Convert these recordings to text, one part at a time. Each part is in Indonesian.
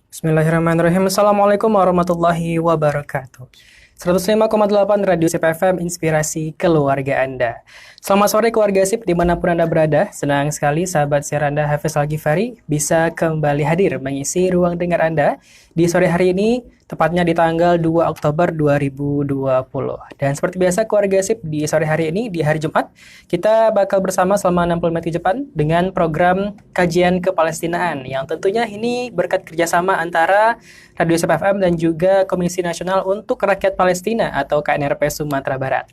Bismillahirrahmanirrahim. Assalamualaikum warahmatullahi wabarakatuh. 105,8 Radio Sip FM, inspirasi keluarga Anda. Selamat sore keluarga Sip dimanapun Anda berada. Senang sekali sahabat siar Anda Hafiz Al-Ghifari bisa kembali hadir mengisi ruang dengar Anda di sore hari ini, tepatnya di tanggal 2 Oktober 2020. Dan seperti biasa keluarga Sip di sore hari ini, di hari Jumat, kita bakal bersama selama 60 menit ke depan dengan program kajian kepalestinaan yang tentunya ini berkat kerjasama antara Radio Sip FM dan juga Komisi Nasional untuk Rakyat Palestina atau KNRP Sumatera Barat.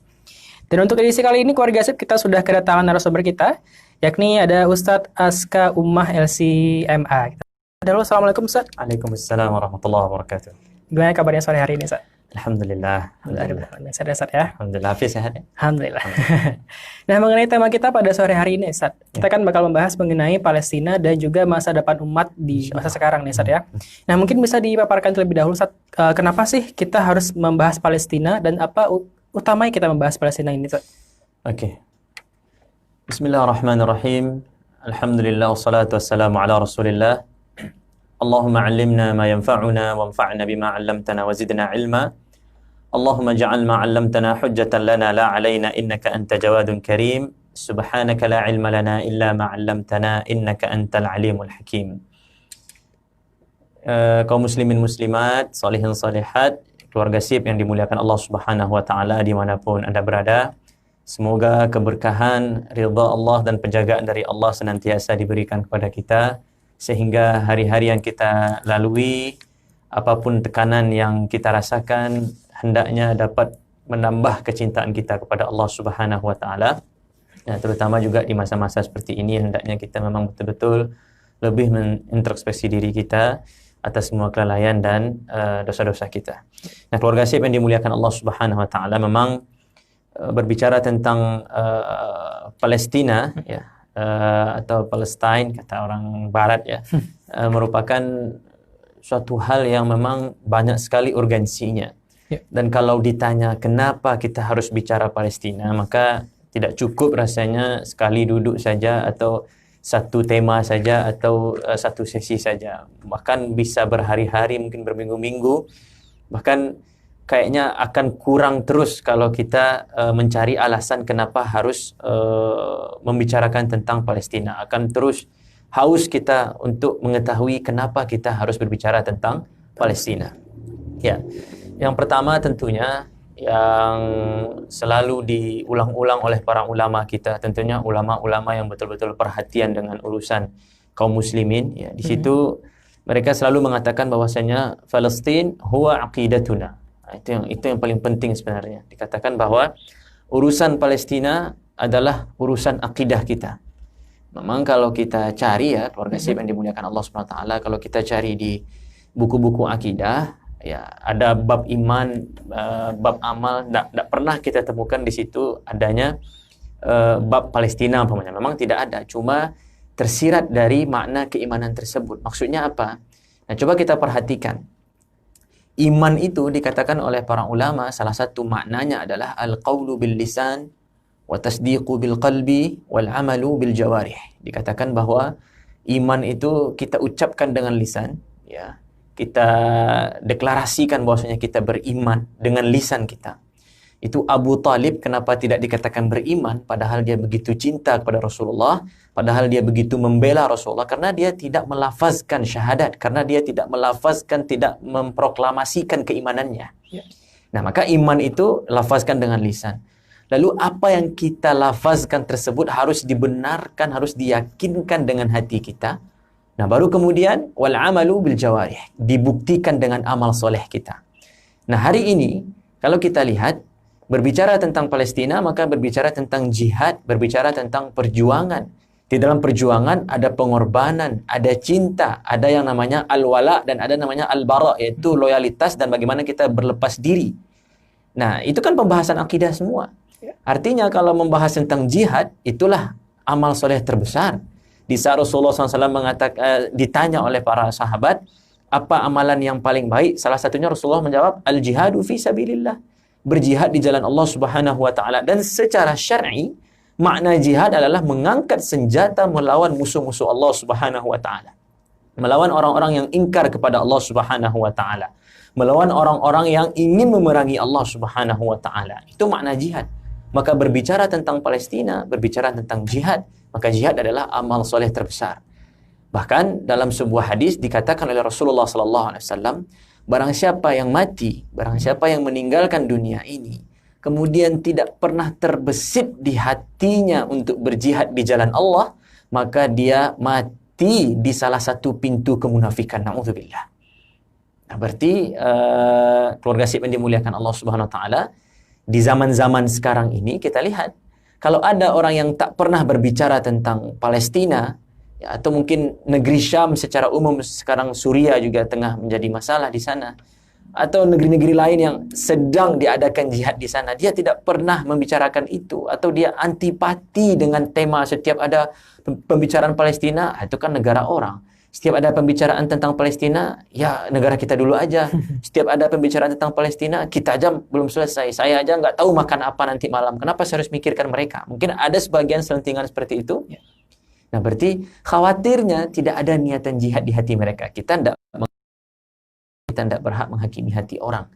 Dan untuk edisi kali ini keluarga Sip kita sudah kedatangan narasumber kita, yakni ada Ustadz Aska Ummah LCMA. Halo, Assalamualaikum Ustadz. Waalaikumsalam warahmatullahi wabarakatuh. Gimana kabarnya sore hari ini Ustadz? Alhamdulillah. Sehat ya? Alhamdulillah. Hafiz sehat ya? Alhamdulillah. Nah, mengenai tema kita pada sore hari ini, Ustadz, kita kan bakal membahas mengenai Palestina dan juga masa depan umat di masa sekarang nih, Ustadz ya. Nah, mungkin bisa dipaparkan terlebih dahulu, Ustadz, kenapa sih kita harus membahas Palestina dan apa utamanya kita membahas Palestina ini, Ustadz? Oke. Bismillahirrahmanirrahim. Alhamdulillah wassalatu wassalamu ala Rasulillah. Allahumma 'allimna ma yanfa'una wanfa'na bima 'allamtana wa zidna 'ilma. Allahumma ja'al ma 'allamtana hujjatan lana la 'alaina innaka anta jawadun karim. Subhanaka la 'ilma lana illa ma 'allamtana innaka antal 'alimul hakim. Kaum muslimin muslimat, salihin salihat, keluarga Sip yang dimuliakan Allah Subhanahu wa taala dimanapun Anda berada. Semoga keberkahan, ridha Allah dan penjagaan dari Allah senantiasa diberikan kepada kita sehingga hari-hari yang kita lalui, apapun tekanan yang kita rasakan, hendaknya dapat menambah kecintaan kita kepada Allah Subhanahu wa taala. Nah, terutama juga di masa-masa seperti ini hendaknya kita memang betul-betul lebih mengintrospeksi diri kita atas semua kelalaian dan dosa-dosa kita. Nah, keluarga Sip yang dimuliakan Allah Subhanahu wa taala, memang berbicara tentang Palestina ya, atau Palestine kata orang barat ya, merupakan suatu hal yang memang banyak sekali urgensinya. Dan kalau ditanya kenapa kita harus bicara Palestina, maka tidak cukup rasanya sekali duduk saja atau satu tema saja atau satu sesi saja. Bahkan bisa berhari-hari, mungkin berminggu-minggu. Bahkan kayaknya akan kurang terus kalau kita mencari alasan kenapa harus membicarakan tentang Palestina. Akan terus haus kita untuk mengetahui kenapa kita harus berbicara tentang Palestina. Ya, yang pertama tentunya yang selalu diulang-ulang oleh para ulama kita, tentunya ulama-ulama yang betul-betul perhatian dengan urusan kaum muslimin. Ya, di situ mereka selalu mengatakan bahwasanya Palestina huwa aqidatuna. Itu yang paling penting sebenarnya. Dikatakan bahwa urusan Palestina adalah urusan akidah kita. Memang kalau kita cari ya, keluarga Sip yang dimuliakan Allah Subhanahu wa taala, kalau kita cari di buku-buku akidah, ya ada bab iman, bab amal, tidak pernah kita temukan di situ adanya bab Palestina umpamanya. Memang tidak ada, cuma tersirat dari makna keimanan tersebut. Maksudnya apa? Nah, coba kita perhatikan. Iman itu dikatakan oleh para ulama, salah satu maknanya adalah al-qawlu bil lisan wa tasdiqu bil qalbi wal amalu bil jawarih. Dikatakan bahwa iman itu kita ucapkan dengan lisan, ya. Kita deklarasikan bahwasanya kita beriman dengan lisan kita. Itu Abu Talib kenapa tidak dikatakan beriman padahal dia begitu cinta kepada Rasulullah, padahal dia begitu membela Rasulullah, karena dia tidak melafazkan syahadat, karena dia tidak melafazkan, tidak memproklamasikan keimanannya. Nah, maka iman itu lafazkan dengan lisan. Lalu apa yang kita lafazkan tersebut harus dibenarkan, harus diyakinkan dengan hati kita. Nah, baru kemudian wal amalu bil jawarih, dibuktikan dengan amal soleh kita. Nah, hari ini kalau kita lihat berbicara tentang Palestina, maka berbicara tentang jihad, berbicara tentang perjuangan. Di dalam perjuangan ada pengorbanan, ada cinta, ada yang namanya al-wala dan ada namanya al-bara, yaitu loyalitas dan bagaimana kita berlepas diri. Nah, itu kan pembahasan akidah semua. Artinya kalau membahas tentang jihad, itulah amal soleh terbesar. Di saat Rasulullah SAW ditanya oleh para sahabat, apa amalan yang paling baik? Salah satunya Rasulullah menjawab, al-jihadu fi sabilillah. Berjihad di jalan Allah Subhanahu wa taala. Dan secara syar'i, makna jihad adalah mengangkat senjata melawan musuh-musuh Allah Subhanahu wa taala. melawan orang-orang yang ingkar kepada Allah Subhanahu wa taala, melawan orang-orang yang ingin memerangi Allah Subhanahu wa taala. Itu makna jihad. Maka berbicara tentang Palestina, berbicara tentang jihad, maka jihad adalah amal soleh terbesar. Bahkan dalam sebuah hadis dikatakan oleh Rasulullah sallallahu alaihi wasallam, barang siapa yang mati, barang siapa yang meninggalkan dunia ini, kemudian tidak pernah terbesit di hatinya untuk berjihad di jalan Allah, maka dia mati di salah satu pintu kemunafikan. Na'udzubillah. Nah, berarti keluarga SIP yang dimuliakan Allah Subhanahu wa taala, di zaman-zaman sekarang ini kita lihat kalau ada orang yang tak pernah berbicara tentang Palestina, ya, atau mungkin negeri Syam secara umum, sekarang Suria juga tengah menjadi masalah di sana, atau negeri-negeri lain yang sedang diadakan jihad di sana, dia tidak pernah membicarakan itu, atau dia antipati dengan tema setiap ada pembicaraan Palestina, itu kan negara orang. Setiap ada pembicaraan tentang Palestina, ya negara kita dulu aja. Setiap ada pembicaraan tentang Palestina, kita aja belum selesai. Saya aja nggak tahu makan apa nanti malam. Kenapa saya harus mikirkan mereka? Mungkin ada sebagian selentingan seperti itu. Nah, berarti khawatirnya tidak ada niatan jihad di hati mereka. Kita tidak berhak menghakimi hati orang.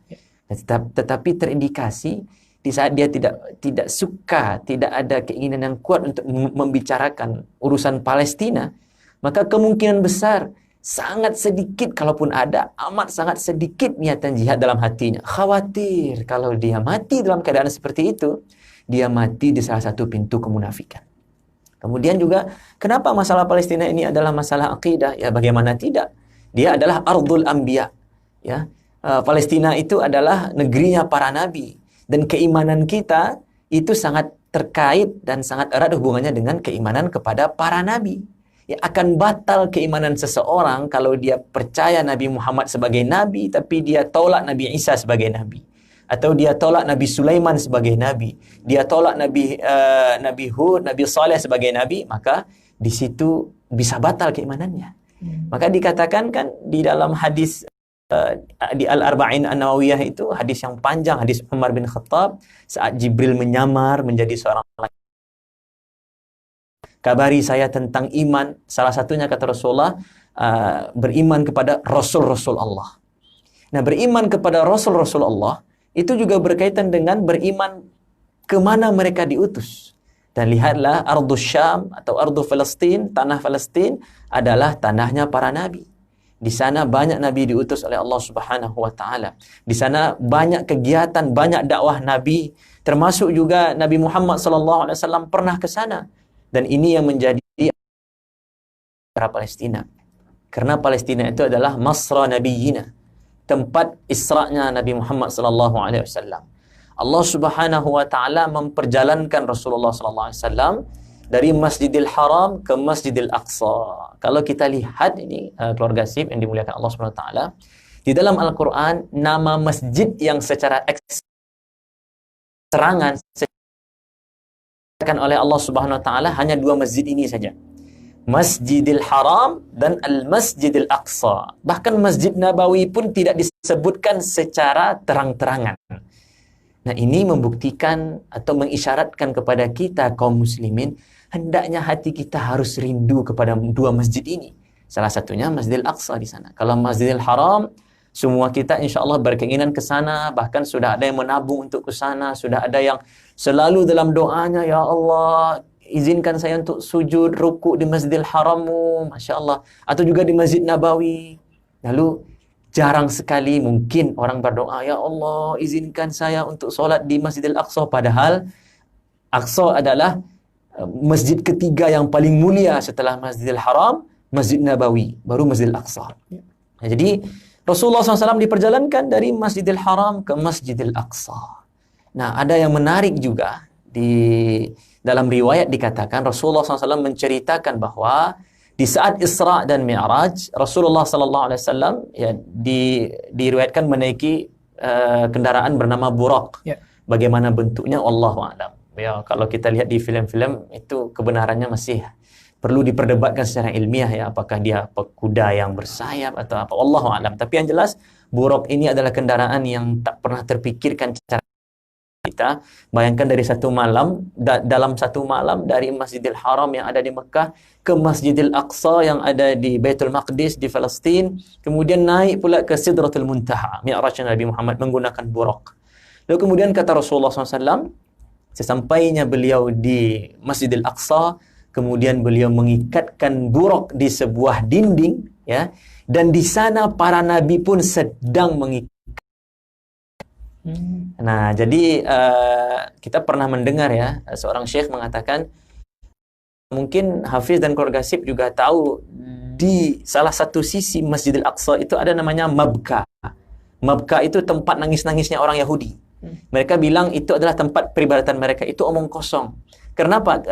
Tetapi terindikasi di saat dia tidak suka, tidak ada keinginan yang kuat untuk membicarakan urusan Palestina, maka kemungkinan besar sangat sedikit, kalaupun ada, amat sangat sedikit niatan jihad dalam hatinya. Khawatir kalau dia mati dalam keadaan seperti itu, dia mati di salah satu pintu kemunafikan. Kemudian juga, kenapa masalah Palestina ini adalah masalah akidah? Ya, bagaimana tidak? Dia adalah ardul anbiya. Ya, Palestina itu adalah negerinya para nabi. Dan keimanan kita itu sangat terkait dan sangat erat hubungannya dengan keimanan kepada para nabi. Ya, akan batal keimanan seseorang kalau dia percaya Nabi Muhammad sebagai nabi, tapi dia tolak Nabi Isa sebagai nabi. Atau dia tolak Nabi Sulaiman sebagai nabi. Dia tolak Nabi Hud, Nabi Saleh sebagai nabi, maka di situ bisa batal keimanannya. Maka dikatakan kan di dalam hadis di Al-Arba'in An-Nawawiyah itu, hadis yang panjang, hadis Umar bin Khattab, saat Jibril menyamar menjadi seorang laki, kabari saya tentang iman. Salah satunya kata Rasulullah, beriman kepada Rasul-Rasul Allah. Nah, beriman kepada Rasul-Rasul Allah itu juga berkaitan dengan beriman kemana mereka diutus. Dan lihatlah, Ardus Syam atau Ardu Palestin, tanah Palestin adalah tanahnya para nabi. Di sana banyak nabi diutus oleh Allah Subhanahu wa taala. Di sana banyak kegiatan, banyak dakwah nabi, termasuk juga Nabi Muhammad sallallahu alaihi wasallam pernah ke sana. Dan ini yang menjadi para Palestina. Karena Palestina itu adalah masra nabiyina, tempat Isra'nya Nabi Muhammad sallallahu alaihi wasallam. Allah Subhanahu wa taala memperjalankan Rasulullah sallallahu alaihi wasallam dari Masjidil Haram ke Masjidil Aqsa. Kalau kita lihat ini keluarga SIP yang dimuliakan Allah Subhanahu wa taala, di dalam Al-Qur'an nama masjid yang secara terangan oleh Allah Subhanahu wa taala hanya dua masjid ini saja. Masjidil Haram dan Al-Masjidil Aqsa. Bahkan Masjid Nabawi pun tidak disebutkan secara terang-terangan. Nah, ini membuktikan atau mengisyaratkan kepada kita kaum muslimin, hendaknya hati kita harus rindu kepada dua masjid ini. Salah satunya Masjidil Aqsa di sana. Kalau Masjidil Haram, semua kita insya Allah berkeinginan ke sana, bahkan sudah ada yang menabung untuk ke sana, sudah ada yang selalu dalam doanya, ya Allah, izinkan saya untuk sujud, ruku di Masjidil Harammu, Masya Allah. Atau juga di Masjid Nabawi. Lalu jarang sekali mungkin orang berdoa, ya Allah, izinkan saya untuk sholat di Masjidil Aqsa. Padahal Aqsa adalah masjid ketiga yang paling mulia setelah Masjidil Haram, Masjid Nabawi, baru Masjidil Aqsa. Nah, jadi Rasulullah SAW diperjalankan dari Masjidil Haram ke Masjidil Aqsa. Nah, ada yang menarik juga. Di dalam riwayat dikatakan Rasulullah SAW menceritakan bahwa di saat Isra dan Mi'raj, Rasulullah SAW ya, diriwayatkan menaiki kendaraan bernama Buraq. Ya. Bagaimana bentuknya, Allahu a'lam. Ya, kalau kita lihat di film-film itu kebenarannya masih perlu diperdebatkan secara ilmiah, ya, apakah dia kuda yang bersayap atau apa, Allahu a'lam. Tapi yang jelas Buraq ini adalah kendaraan yang tak pernah terpikirkan cara kita. Bayangkan dari satu malam, dalam satu malam dari Masjidil Haram yang ada di Mekah ke Masjidil Aqsa yang ada di Baitul Maqdis di Palestin, kemudian naik pula ke Sidratul Muntaha, Mi'raj Nabi Muhammad menggunakan buraq. Lalu kemudian kata Rasulullah SAW, sesampainya beliau di Masjidil Aqsa, kemudian beliau mengikatkan buraq di sebuah dinding, ya, dan di sana para nabi pun sedang mengikat. Nah, jadi kita pernah mendengar ya, seorang syekh mengatakan, mungkin Hafiz dan keluarga SIP juga tahu, di salah satu sisi Masjidil Aqsa itu ada namanya Mabka. Mabka itu tempat nangis-nangisnya orang Yahudi. Mereka bilang itu adalah tempat peribadatan mereka, itu omong kosong. Kenapa?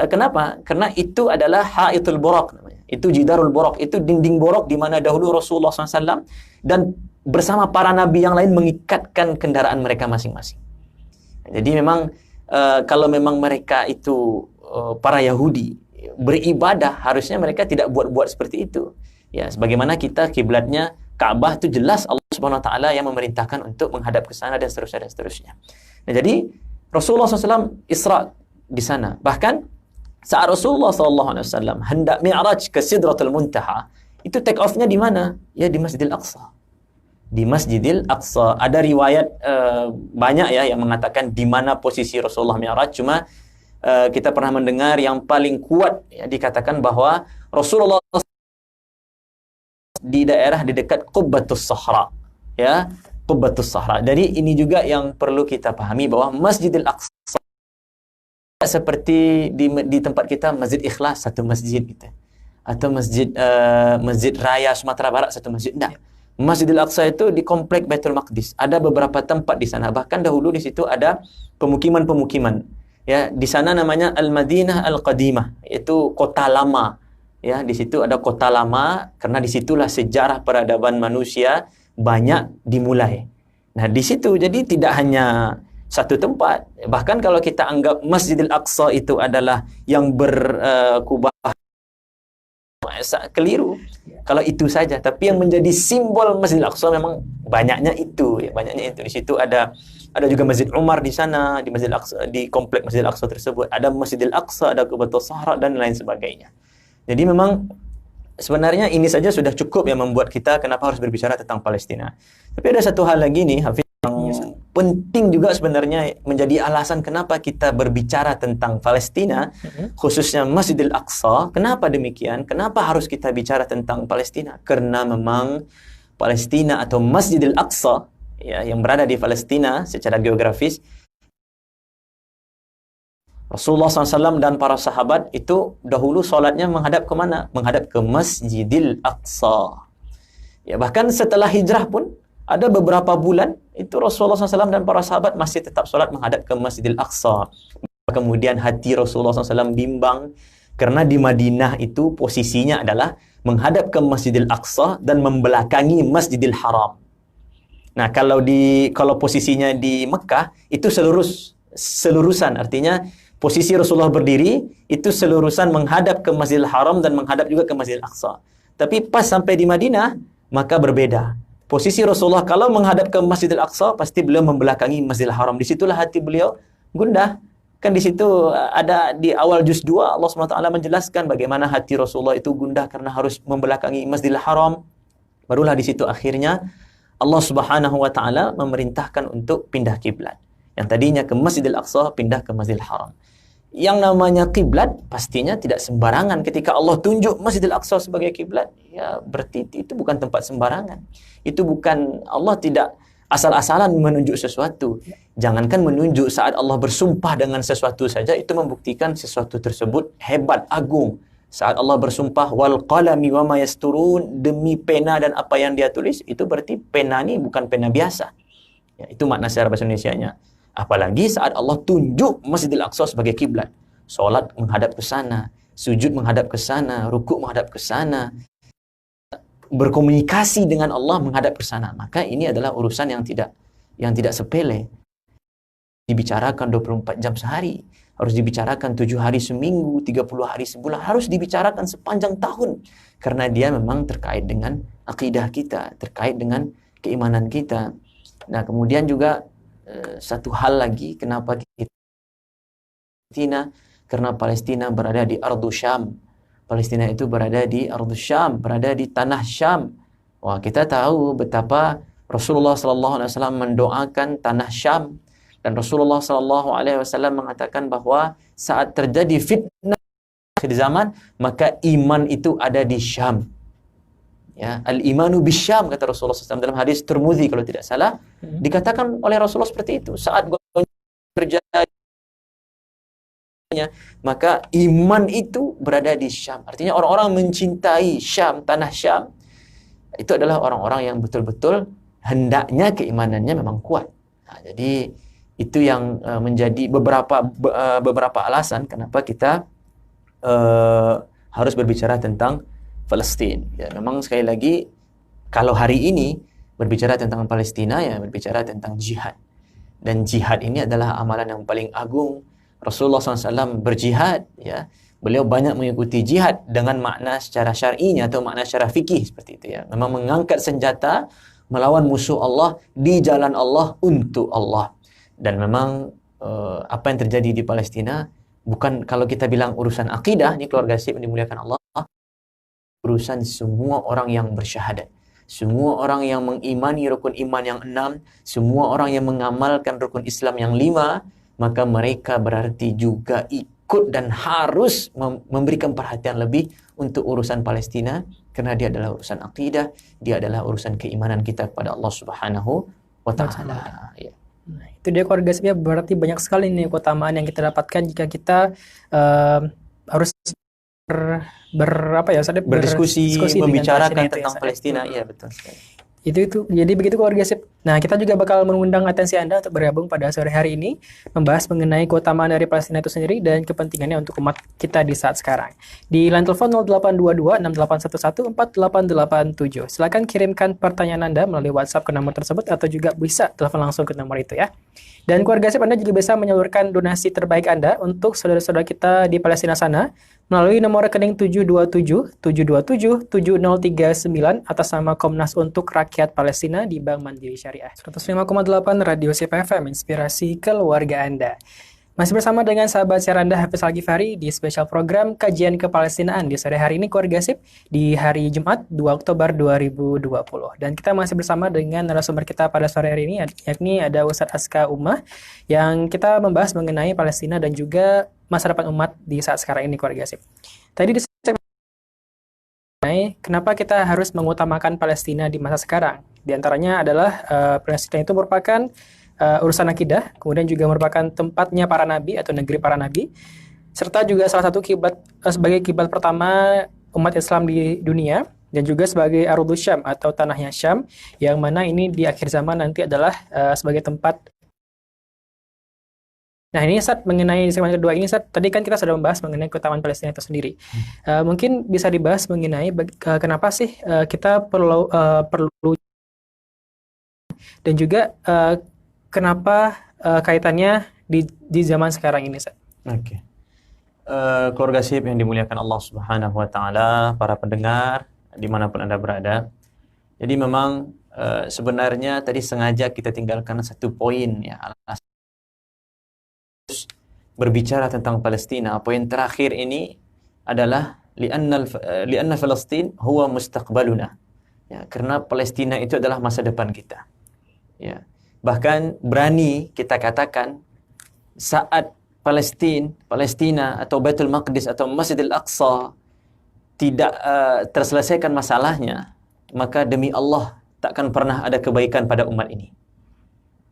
Karena itu adalah Haitul Buraq namanya. Itu Jidarul Buraq, itu dinding buraq di mana dahulu Rasulullah SAW dan bersama para nabi yang lain mengikatkan kendaraan mereka masing-masing. Jadi memang kalau memang mereka itu para Yahudi beribadah, harusnya mereka tidak buat-buat seperti itu. Ya, sebagaimana kita kiblatnya Ka'bah itu jelas Allah Subhanahu wa taala yang memerintahkan untuk menghadap ke sana dan seterusnya dan seterusnya. Nah, jadi Rasulullah SAW Isra di sana. Bahkan saat Rasulullah SAW hendak Mi'raj ke Sidratul Muntaha, itu take off-nya di mana? Ya, di Masjidil Aqsa. Di Masjidil Aqsa. Ada riwayat banyak ya yang mengatakan di mana posisi Rasulullah Mi'raj, cuma kita pernah mendengar yang paling kuat ya, dikatakan bahwa Rasulullah di daerah di dekat Qubbatus Sahra, ya, Qubbatus Sahra. Jadi ini juga yang perlu kita pahami bahwa Masjidil Aqsa seperti di tempat kita Masjid Ikhlas satu masjid gitu, atau Masjid Raya Sumatera Barat satu masjid. Nah, Masjidil Aqsa itu di komplek Baitul Maqdis. Ada beberapa tempat di sana. Bahkan dahulu di situ ada pemukiman-pemukiman. Ya, di sana namanya Al-Madinah Al-Qadimah, itu kota lama. Ya, di situ ada kota lama karena disitulah sejarah peradaban manusia banyak dimulai. Nah, di situ jadi tidak hanya satu tempat. Bahkan kalau kita anggap Masjidil Aqsa itu adalah yang berkubah, keliru kalau itu saja. Tapi yang menjadi simbol Masjidil Aqsa memang banyaknya itu, ya, banyaknya itu. Di situ ada juga Masjid Umar di sana, di Masjidil Aqsa, di komplek Masjidil Aqsa tersebut ada Masjidil Aqsa, ada Qubbatus Sahra dan lain sebagainya. Jadi memang sebenarnya ini saja sudah cukup yang membuat kita kenapa harus berbicara tentang Palestina. Tapi ada satu hal lagi nih, Hafiz, yang penting juga sebenarnya menjadi alasan kenapa kita berbicara tentang Palestina, khususnya Masjidil Aqsa. Kenapa demikian? Kenapa harus kita bicara tentang Palestina? Karena memang Palestina atau Masjidil Aqsa, ya, yang berada di Palestina secara geografis, Rasulullah SAW dan para sahabat itu dahulu solatnya menghadap ke mana? Menghadap ke Masjidil Aqsa. Ya, bahkan setelah hijrah pun ada beberapa bulan itu Rasulullah SAW dan para sahabat masih tetap solat menghadap ke Masjidil Aqsa. Kemudian hati Rasulullah SAW bimbang karena di Madinah itu posisinya adalah menghadap ke Masjidil Aqsa dan membelakangi Masjidil Haram. Nah, kalau posisinya di Mekah itu selurusan, artinya posisi Rasulullah berdiri itu selurusan menghadap ke Masjidil Haram dan menghadap juga ke Masjidil Aqsa. Tapi pas sampai di Madinah maka berbeda. Posisi Rasulullah kalau menghadap ke Masjidil Aqsa pasti beliau membelakangi Masjidil Haram. Disitulah hati beliau gundah. Kan di situ ada di awal juz 2 Allah SWT menjelaskan bagaimana hati Rasulullah itu gundah karena harus membelakangi Masjidil Haram. Barulah di situ akhirnya Allah Subhanahu wa taala memerintahkan untuk pindah kiblat. Yang tadinya ke Masjidil Aqsa pindah ke Masjidil Haram. Yang namanya kiblat pastinya tidak sembarangan. Ketika Allah tunjuk Masjidil Aqsa sebagai kiblat, ya berarti itu bukan tempat sembarangan. Itu bukan, Allah tidak asal-asalan menunjuk sesuatu. Jangankan menunjuk, saat Allah bersumpah dengan sesuatu saja itu membuktikan sesuatu tersebut hebat, agung. Saat Allah bersumpah wal qalami wama yasturun, demi pena dan apa yang dia tulis, itu berarti pena ini bukan pena biasa. Ya, itu makna secara bahasa Indonesianya. Apalagi saat Allah tunjuk Masjidil Aqsa sebagai kiblat. Solat menghadap ke sana, sujud menghadap ke sana, rukuk menghadap ke sana, berkomunikasi dengan Allah menghadap ke sana. Maka ini adalah urusan yang tidak sepele. Dibicarakan 24 jam sehari, harus dibicarakan 7 hari seminggu, 30 hari sebulan, harus dibicarakan sepanjang tahun. Karena dia memang terkait dengan akidah kita, terkait dengan keimanan kita. Nah, kemudian juga satu hal lagi kenapa kita Palestina, karena Palestina berada di Ardu Syam. Palestina itu berada di Ardu Syam, berada di tanah Syam. Wah, kita tahu betapa Rasulullah sallallahu alaihi wasallam mendoakan tanah Syam, dan Rasulullah sallallahu alaihi wasallam mengatakan bahwa saat terjadi fitnah akhir zaman, maka iman itu ada di Syam. Ya, al-imanu bisyam kata Rasulullah SAW dalam hadis Tirmidzi kalau tidak salah, dikatakan oleh Rasulullah seperti itu. Saat terjadi, maka iman itu berada di Syam. Artinya orang-orang mencintai Syam, tanah Syam, itu adalah orang-orang yang betul-betul hendaknya keimanannya memang kuat. Nah, jadi itu yang menjadi beberapa alasan kenapa kita harus berbicara tentang Palestina. Ya, memang sekali lagi kalau hari ini berbicara tentang Palestina, ya berbicara tentang jihad. Dan jihad ini adalah amalan yang paling agung. Rasulullah SAW berjihad, ya. Beliau banyak mengikuti jihad dengan makna secara syar'inya atau makna secara fikih seperti itu, ya. Memang mengangkat senjata melawan musuh Allah di jalan Allah untuk Allah. Dan memang apa yang terjadi di Palestina bukan kalau kita bilang urusan akidah, ini keluarga sip yang dimuliakan Allah, urusan semua orang yang bersyahadat. Semua orang yang mengimani rukun iman yang 6, semua orang yang mengamalkan rukun Islam yang 5, maka mereka berarti juga ikut dan harus memberikan perhatian lebih untuk urusan Palestina, karena dia adalah urusan akidah, dia adalah urusan keimanan kita kepada Allah Subhanahu wa taala. Ya. Nah, itu dia keluarga sipnya, berarti banyak sekali nih keutamaan yang kita dapatkan jika kita harus berdiskusi, membicarakan tentang Palestina. Iya, betul sekali. Itu jadi begitu keluarga sip. Nah, kita juga bakal mengundang atensi Anda untuk bergabung pada sore hari ini membahas mengenai keutamaan dari Palestina itu sendiri dan kepentingannya untuk umat kita di saat sekarang. Di line telepon 0822 6811 4887. Silakan kirimkan pertanyaan Anda melalui WhatsApp ke nomor tersebut atau juga bisa telepon langsung ke nomor itu, ya. Dan keluarga sip, Anda juga bisa menyalurkan donasi terbaik Anda untuk saudara-saudara kita di Palestina sana melalui nomor rekening 727-727-7039 atas nama Komnas untuk Rakyat Palestina di Bank Mandiri Syariah. 105,8 Radio Sip FM, inspirasi keluarga Anda. Masih bersama dengan sahabat siar Anda Hafiz Al-Ghifari di spesial program Kajian Kepalestinaan di sore hari ini keluarga sip, di hari Jumat 2 Oktober 2020. Dan kita masih bersama dengan narasumber kita pada sore hari ini, yakni ada Ustadz Aska Ummah, yang kita membahas mengenai Palestina dan juga masa depan umat di saat sekarang ini keluarga sip. Tadi di kenapa kita harus mengutamakan Palestina di masa sekarang? Di antaranya adalah Palestina itu merupakan urusan akidah, kemudian juga merupakan tempatnya para nabi atau negeri para nabi, serta juga salah satu kiblat sebagai kiblat pertama umat Islam di dunia, dan juga sebagai Ardhus Syam atau tanahnya Syam, yang mana ini di akhir zaman nanti adalah sebagai tempat. Nah, ini Ustaz, mengenai segmen kedua ini Ustaz, tadi kan kita sudah membahas mengenai keutamaan Palestina itu sendiri. Mungkin bisa dibahas mengenai kenapa sih kita perlu dan juga kenapa kaitannya di zaman sekarang ini, Ustaz? Oke. Keluarga sip yang dimuliakan Allah Subhanahu wa taala, para pendengar dimanapun Anda berada. Jadi memang sebenarnya tadi sengaja kita tinggalkan satu poin, ya, berbicara tentang Palestina. Poin terakhir ini adalah li'anna Palestin huwa mustaqbaluna. Ya, karena Palestina itu adalah masa depan kita. Ya. Bahkan berani kita katakan saat Palestina atau Baitul Maqdis atau Masjidil Aqsa tidak terselesaikan masalahnya, maka demi Allah takkan pernah ada kebaikan pada umat ini.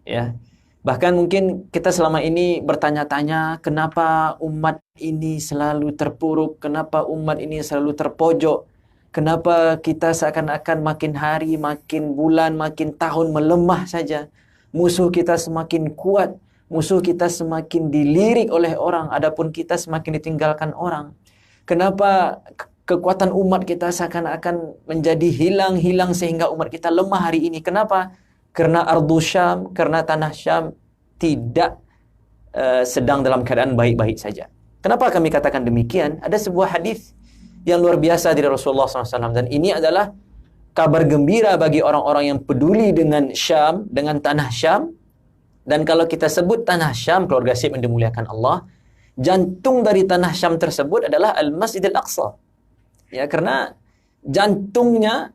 Ya. Bahkan mungkin kita selama ini bertanya-tanya kenapa umat ini selalu terpuruk, kenapa umat ini selalu terpojok, kenapa kita seakan-akan makin hari, makin bulan, makin tahun melemah saja. Musuh kita semakin kuat, musuh kita semakin dilirik oleh orang, adapun kita semakin ditinggalkan orang. Kenapa kekuatan umat kita seakan-akan menjadi hilang sehingga umat kita lemah hari ini? Kenapa? Karena Ardhus Syam, karena tanah Syam tidak sedang dalam keadaan baik-baik saja. Kenapa kami katakan demikian? Ada sebuah hadis yang luar biasa dari Rasulullah SAW, dan ini adalah kabar gembira bagi orang-orang yang peduli dengan Syam, dengan tanah Syam. Dan kalau kita sebut tanah Syam, keluarga Syib yang dimuliakan Allah, jantung dari tanah Syam tersebut adalah Al-Masjidil Aqsa. Ya, karena jantungnya,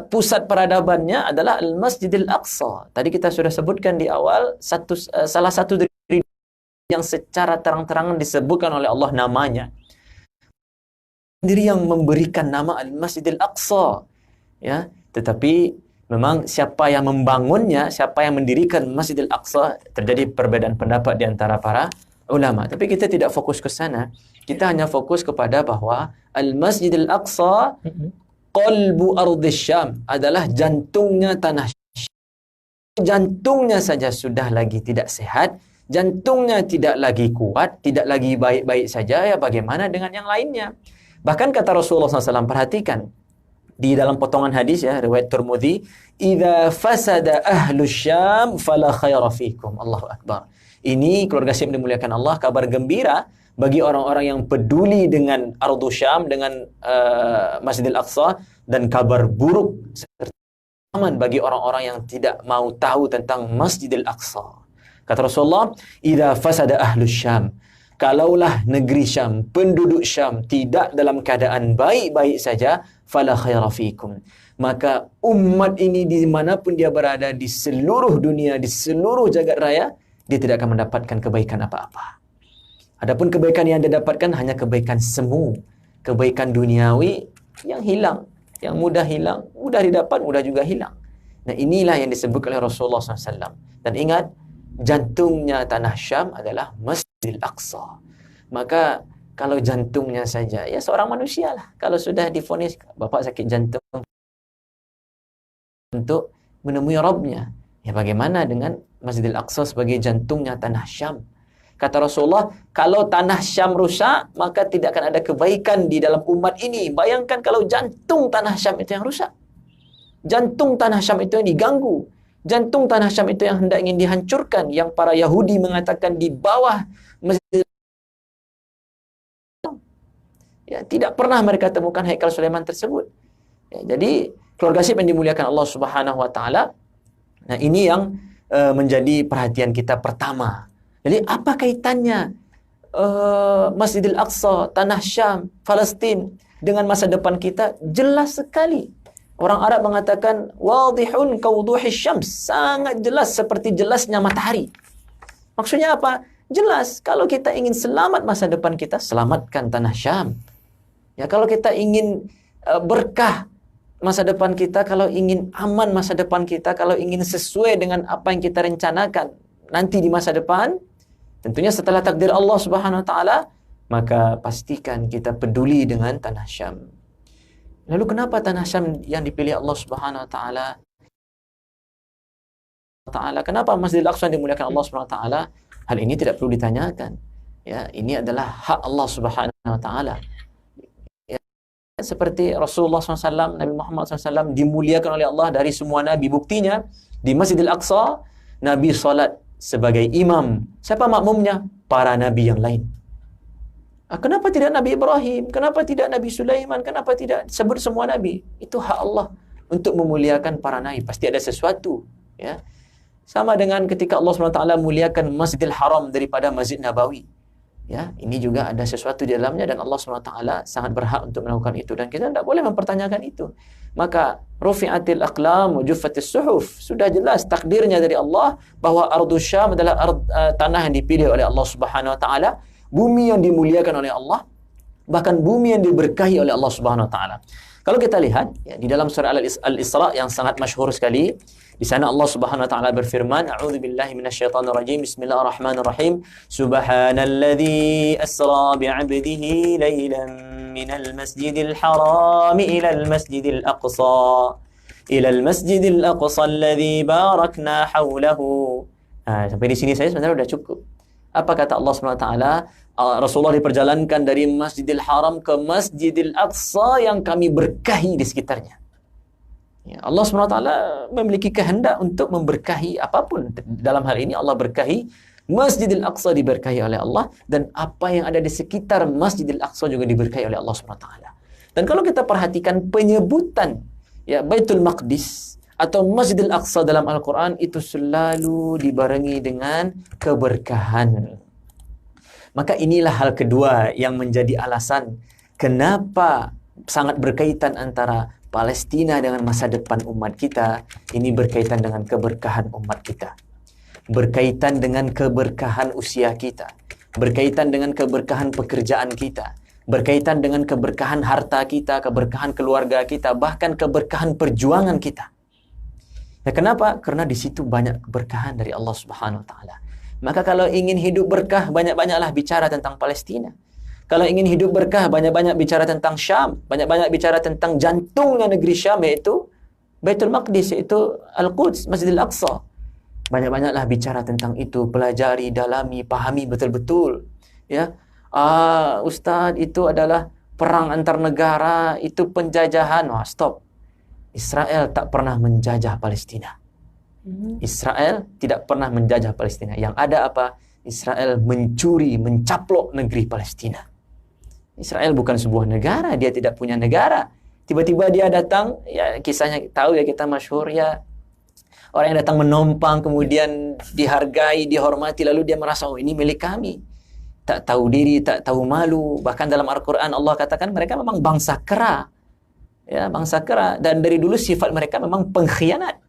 pusat peradabannya adalah Al-Masjidil Aqsa. Tadi kita sudah sebutkan di awal, salah satu dari yang secara terang-terangan disebutkan oleh Allah namanya. Sendiri yang memberikan nama Al-Masjidil Aqsa. Ya, tetapi memang siapa yang membangunnya, siapa yang mendirikan Masjidil Aqsa, terjadi perbedaan pendapat di antara para ulama. Tapi kita tidak fokus ke sana. Kita hanya fokus kepada bahwa Al-Masjidil Aqsa qalbu ardhis Syam adalah jantungnya tanah Syam. Jantungnya saja sudah lagi tidak sehat, jantungnya tidak lagi kuat, tidak lagi baik-baik saja, ya bagaimana dengan yang lainnya? Bahkan kata Rasulullah SAW, perhatikan di dalam potongan hadis, ya, riwayat Tirmidzi, "Idza fasada ahlus Syam fala khaira fikum." Allahu akbar. Ini keluarga Syam dimuliakan Allah, kabar gembira bagi orang-orang yang peduli dengan Ardhu Syam, dengan Masjidil Aqsa, dan kabar buruk serta aman bagi orang-orang yang tidak mau tahu tentang Masjidil Aqsa. Kata Rasulullah, "Idza fasada ahlus Syam." Kalaulah negeri Syam, penduduk Syam tidak dalam keadaan baik-baik saja, fala khaira fikum. Maka umat ini dimanapun dia berada di seluruh dunia, di seluruh jagat raya, dia tidak akan mendapatkan kebaikan apa-apa. Adapun kebaikan yang dia dapatkan hanya kebaikan semu, kebaikan duniawi yang hilang, yang mudah hilang, mudah didapat, mudah juga hilang. Nah, inilah yang disebut oleh Rasulullah SAW. Dan ingat, jantungnya tanah Syam adalah Masjidil Aqsa. Maka kalau jantungnya saja, ya seorang manusia lah, kalau sudah divonis bapak sakit jantung untuk menemui Rabbnya, ya bagaimana dengan Masjidil Aqsa sebagai jantungnya tanah Syam? Kata Rasulullah, kalau tanah Syam rusak, maka tidak akan ada kebaikan di dalam umat ini. Bayangkan kalau jantung tanah Syam itu yang rusak, jantung tanah Syam itu yang diganggu, jantung tanah Syam itu yang hendak ingin dihancurkan, yang para Yahudi mengatakan di bawah Masjid, ya, tidak pernah mereka temukan Haikal Sulaiman tersebut. Ya, jadi keluarga Syib yang dimuliakan Allah Subhanahu wa taala, nah ini yang menjadi perhatian kita pertama. Jadi apa kaitannya Masjidil Aqsa, tanah Syam, Palestin dengan masa depan kita? Jelas sekali. Orang Arab mengatakan wadihun kawduhi syams, sangat jelas seperti jelasnya matahari. Maksudnya apa? Jelas, kalau kita ingin selamat masa depan kita, selamatkan tanah Syam. Ya, kalau kita ingin berkah masa depan kita, kalau ingin aman masa depan kita, kalau ingin sesuai dengan apa yang kita rencanakan nanti di masa depan, tentunya setelah takdir Allah Subhanahu wa taala, maka pastikan kita peduli dengan tanah Syam. Lalu kenapa tanah Syam yang dipilih Allah Subhanahu wa taala? Kenapa Masjidil Aqsa dimuliakan Allah Subhanahu wa taala? Hal ini tidak perlu ditanyakan. Ya, ini adalah hak Allah Subhanahu wa taala. Ya, seperti Rasulullah SAW, Nabi Muhammad SAW dimuliakan oleh Allah dari semua nabi. Buktinya di Masjidil Aqsa Nabi salat sebagai imam. Siapa makmumnya? Para nabi yang lain. Kenapa tidak Nabi Ibrahim? Kenapa tidak Nabi Sulaiman? Kenapa tidak sebut semua Nabi? Itu hak Allah untuk memuliakan para Nabi. Pasti ada sesuatu. Ya. Sama dengan ketika Allah SWT muliakan Masjidil Haram daripada Masjid Nabawi. Ya, ini juga ada sesuatu di dalamnya dan Allah SWT sangat berhak untuk melakukan itu. Dan kita tidak boleh mempertanyakan itu. Maka, rufi'atil aqlam wa juffatis suhuf. Sudah jelas takdirnya dari Allah bahwa Ardhu Syam adalah tanah yang dipilih oleh Allah Subhanahu Wa Taala. Bumi yang dimuliakan oleh Allah, bahkan bumi yang diberkahi oleh Allah Subhanahu wa taala. Kalau kita lihat ya, di dalam surah Al-Isra yang sangat masyhur sekali, di sana Allah Subhanahu wa taala berfirman, A'udzubillahi minasyaitonir rajim. Bismillahirrahmanirrahim. Subhanalladzi asra bi'abdihi lailan minal masjidil haram ilal masjidil aqsa. Ilal masjidil aqsa alladzi barakna hawlahu. Sampai di sini saya sebenarnya sudah cukup. Apa kata Allah SWT? Rasulullah diperjalankan dari Masjidil Haram ke Masjidil Aqsa yang kami berkahi di sekitarnya. Ya, Allah SWT memiliki kehendak untuk memberkahi apapun. Dalam hal ini Allah berkahi Masjidil Aqsa, diberkahi oleh Allah, dan apa yang ada di sekitar Masjidil Aqsa juga diberkahi oleh Allah SWT. Dan kalau kita perhatikan penyebutan ya Baitul Maqdis atau Masjidil Aqsa dalam Al-Quran itu selalu dibarengi dengan keberkahan. Maka inilah hal kedua yang menjadi alasan kenapa sangat berkaitan antara Palestina dengan masa depan umat kita. Ini berkaitan dengan keberkahan umat kita, berkaitan dengan keberkahan usia kita, berkaitan dengan keberkahan pekerjaan kita, berkaitan dengan keberkahan harta kita, keberkahan keluarga kita, bahkan keberkahan perjuangan kita. Ya, kenapa? Karena di situ banyak keberkahan dari Allah Subhanahu wa taala. Maka kalau ingin hidup berkah, banyak-banyaklah bicara tentang Palestina. Kalau ingin hidup berkah, banyak-banyak bicara tentang Syam, banyak-banyak bicara tentang jantungnya negeri Syam, yaitu Baitul Maqdis, yaitu Al-Quds, Masjidil Aqsa. Banyak-banyaklah bicara tentang itu, pelajari, dalami, pahami betul-betul. Ya, Ustadz, itu adalah perang antar negara, itu penjajahan. Wah, stop. Israel tak pernah menjajah Palestina. Israel tidak pernah menjajah Palestina. Yang ada apa? Israel mencuri, mencaplok negeri Palestina. Israel bukan sebuah negara, dia tidak punya negara. Tiba-tiba dia datang, ya kisahnya tahu ya, kita masyhur ya. Orang yang datang menumpang, kemudian dihargai, dihormati, lalu dia merasa, oh ini milik kami. Tak tahu diri, tak tahu malu. Bahkan dalam Al-Quran Allah katakan mereka memang bangsa kera. Ya, bangsa kera, dan dari dulu sifat mereka memang pengkhianat.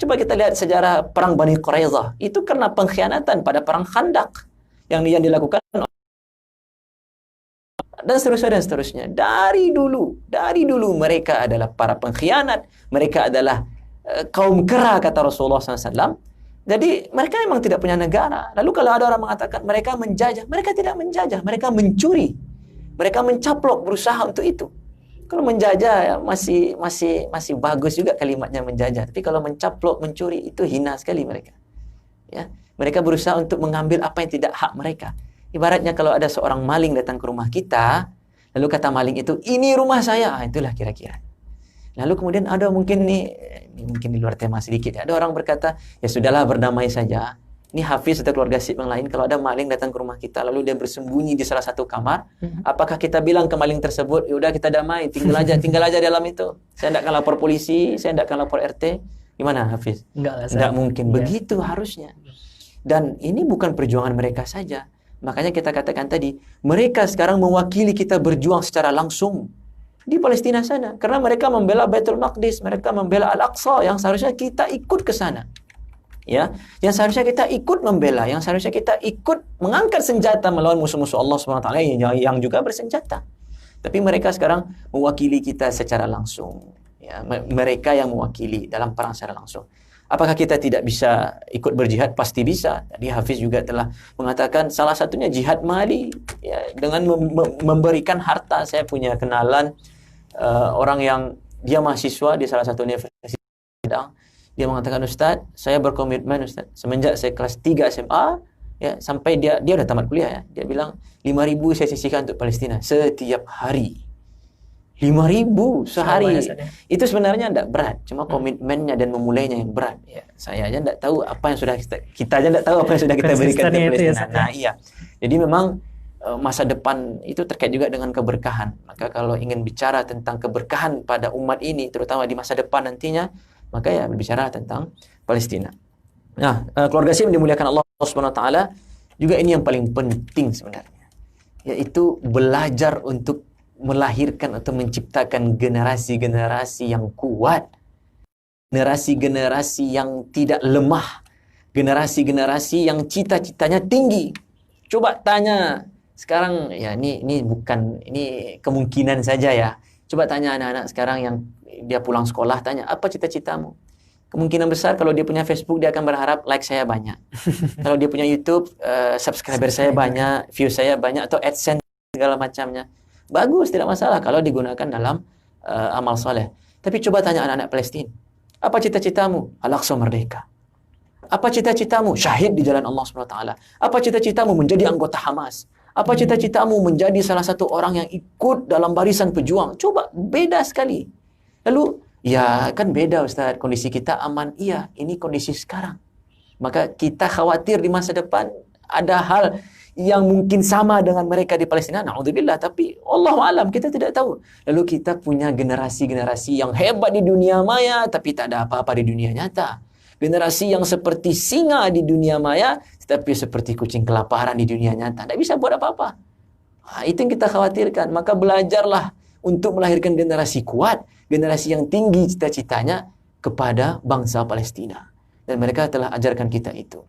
Coba kita lihat sejarah perang Bani Quraidah, itu karena pengkhianatan pada perang Khandaq yang dilakukan, dan seterusnya. Dari dulu mereka adalah para pengkhianat, mereka adalah kaum kera, kata Rasulullah SAW. Jadi mereka memang tidak punya negara. Lalu kalau ada orang mengatakan mereka menjajah, mereka tidak menjajah, mereka mencuri, mereka mencaplok, berusaha untuk itu. Kalau menjajah ya, masih bagus juga kalimatnya menjajah. Tapi kalau mencaplok, mencuri, itu hina sekali mereka. Ya, mereka berusaha untuk mengambil apa yang tidak hak mereka. Ibaratnya kalau ada seorang maling datang ke rumah kita, lalu kata maling itu, ini rumah saya. Itulah kira-kira. Lalu kemudian ada mungkin ini mungkin di luar tema sedikit ya. Ada orang berkata, ya sudahlah, berdamai saja. Ini Hafiz atau keluarga sip yang lain, kalau ada maling datang ke rumah kita, lalu dia bersembunyi di salah satu kamar, apakah kita bilang ke maling tersebut, ya udah kita damai, tinggal aja dalam itu. Saya tidak akan lapor polisi, saya tidak akan lapor RT. Gimana Hafiz? Enggak mungkin. Begitu harusnya. Dan ini bukan perjuangan mereka saja. Makanya kita katakan tadi, mereka sekarang mewakili kita berjuang secara langsung di Palestina sana. Karena mereka membela Baitul Maqdis, mereka membela Al-Aqsa, yang seharusnya kita ikut ke sana. Ya, yang seharusnya kita ikut membela, yang seharusnya kita ikut mengangkat senjata melawan musuh-musuh Allah SWT yang juga bersenjata. Tapi mereka sekarang mewakili kita secara langsung. Ya, mereka yang mewakili dalam perang secara langsung. Apakah kita tidak bisa ikut berjihad? Pasti bisa. Tadi Hafiz juga telah mengatakan salah satunya jihad mali, ya, dengan memberikan harta. Saya punya kenalan orang yang dia mahasiswa di salah satu universitas. Dia mengatakan, Ustaz, saya berkomitmen Ustaz, semenjak saya kelas 3 SMA, ya, sampai dia udah tamat kuliah ya, dia bilang 5.000 saya sisihkan untuk Palestina setiap hari. 5.000 sehari. Itu sebenarnya tidak berat, cuma komitmennya dan memulainya yang berat. Ya, saya aja tidak tahu apa yang sudah kita aja tidak tahu apa yang sudah kita berikan ke Palestina. Nah, iya. Jadi memang masa depan itu terkait juga dengan keberkahan. Maka kalau ingin bicara tentang keberkahan pada umat ini, terutama di masa depan nantinya, maka ya berbicara tentang Palestina. Nah, keluarga sih dimuliakan Allah Subhanahu wa taala, juga ini yang paling penting sebenarnya, yaitu belajar untuk melahirkan atau menciptakan generasi-generasi yang kuat, generasi-generasi yang tidak lemah, generasi-generasi yang cita-citanya tinggi. Coba tanya sekarang, ya ini bukan, ini kemungkinan saja ya. Coba tanya anak-anak sekarang yang dia pulang sekolah, tanya, apa cita-citamu? Kemungkinan besar kalau dia punya Facebook, dia akan berharap like saya banyak. Kalau dia punya YouTube, subscriber saya banyak, view saya banyak, atau AdSense segala macamnya. Bagus, tidak masalah kalau digunakan dalam amal soleh. Tapi coba tanya anak-anak Palestina, apa cita-citamu? Al-Aqsa merdeka. Apa cita-citamu? Syahid di jalan Allah SWT. Apa cita-citamu? Menjadi anggota Hamas. Apa cita-citamu? Menjadi salah satu orang yang ikut dalam barisan pejuang. Coba, beda sekali. Lalu, ya kan beda Ustaz, kondisi kita aman. Iya, ini kondisi sekarang. Maka kita khawatir di masa depan ada hal yang mungkin sama dengan mereka di Palestina, na'udzubillah, tapi Allahu alam, kita tidak tahu. Lalu kita punya generasi-generasi yang hebat di dunia maya, tapi tak ada apa-apa di dunia nyata. Generasi yang seperti singa di dunia maya, tetapi seperti kucing kelaparan di dunia nyata. Tidak bisa buat apa-apa. Itu yang kita khawatirkan. Maka belajarlah untuk melahirkan generasi kuat, generasi yang tinggi cita-citanya kepada bangsa Palestina. Dan mereka telah ajarkan kita itu.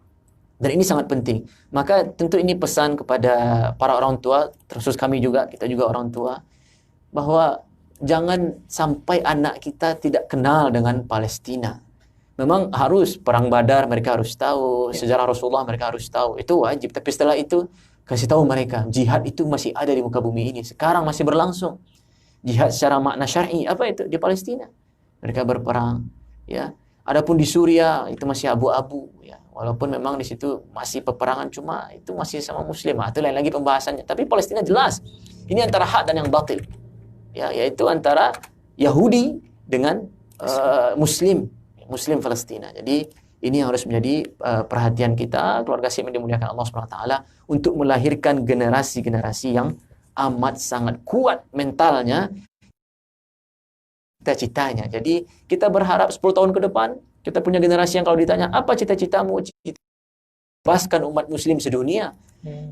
Dan ini sangat penting. Maka tentu ini pesan kepada para orang tua, terkhusus kami juga, kita juga orang tua, bahwa jangan sampai anak kita tidak kenal dengan Palestina. Memang harus perang Badar mereka harus tahu, sejarah Rasulullah mereka harus tahu, itu wajib. Tapi setelah itu kasih tahu mereka, jihad itu masih ada di muka bumi ini. Sekarang masih berlangsung. Jihad secara makna syar'i apa itu di Palestina? Mereka berperang, ya. Adapun di Suriah itu masih abu-abu, ya. Walaupun memang di situ masih peperangan, cuma itu masih sama Muslim. Itu lain lagi pembahasannya. Tapi Palestina jelas. Ini antara hak dan yang batil. Ya, yaitu antara Yahudi dengan Muslim Palestina. Jadi ini harus menjadi perhatian kita, keluarga SIP yang dimuliakan Allah SWT, untuk melahirkan generasi-generasi yang amat sangat kuat mentalnya, cita-citanya. Jadi kita berharap 10 tahun ke depan, kita punya generasi yang kalau ditanya, apa cita-citamu? Bebaskan umat muslim sedunia.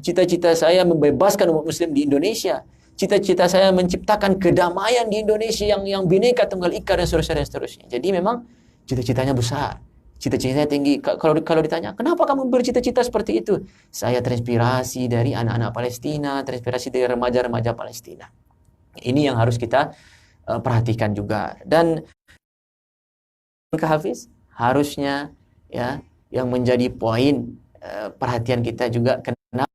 Cita-cita saya membebaskan umat muslim di Indonesia. Cita-cita saya menciptakan kedamaian di Indonesia yang bineka tunggal ika dan seterusnya. Jadi memang cita-citanya besar, cita-citanya tinggi. Kalau ditanya, kenapa kamu bercita-cita seperti itu? Saya terinspirasi dari anak-anak Palestina, terinspirasi dari remaja-remaja Palestina. Ini yang harus kita perhatikan juga. Dan ke Hafiz, harusnya ya yang menjadi poin perhatian kita juga kenapa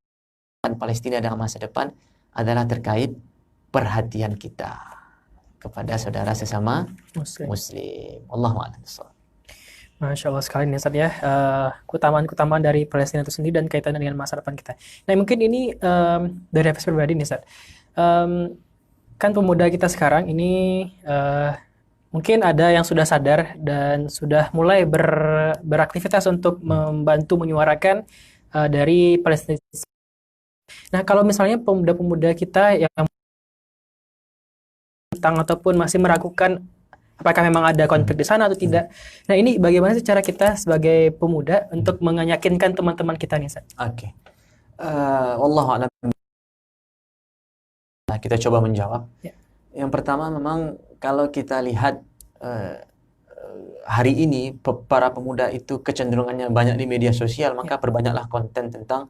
Palestina dalam masa depan adalah terkait perhatian kita kepada saudara sesama Muslim. Allahu a'lam. Masya Allah sekali nih Ustaz ya, keutamaan-keutamaan dari Palestina itu sendiri dan kaitannya dengan masa depan kita. Nah mungkin ini dari Hafiz pribadi nih Ustaz, kan pemuda kita sekarang ini mungkin ada yang sudah sadar dan sudah mulai beraktivitas untuk membantu menyuarakan dari Palestina. Nah kalau misalnya pemuda-pemuda kita yang ataupun masih meragukan apakah memang ada konflik di sana atau tidak. Nah ini bagaimana sih cara kita sebagai pemuda untuk meyakinkan teman-teman kita nih Ustaz? Oke. Wallahu a'lam. Nah, kita coba menjawab. Ya. Yang pertama memang kalau kita lihat hari ini para pemuda itu kecenderungannya banyak di media sosial, maka perbanyaklah konten tentang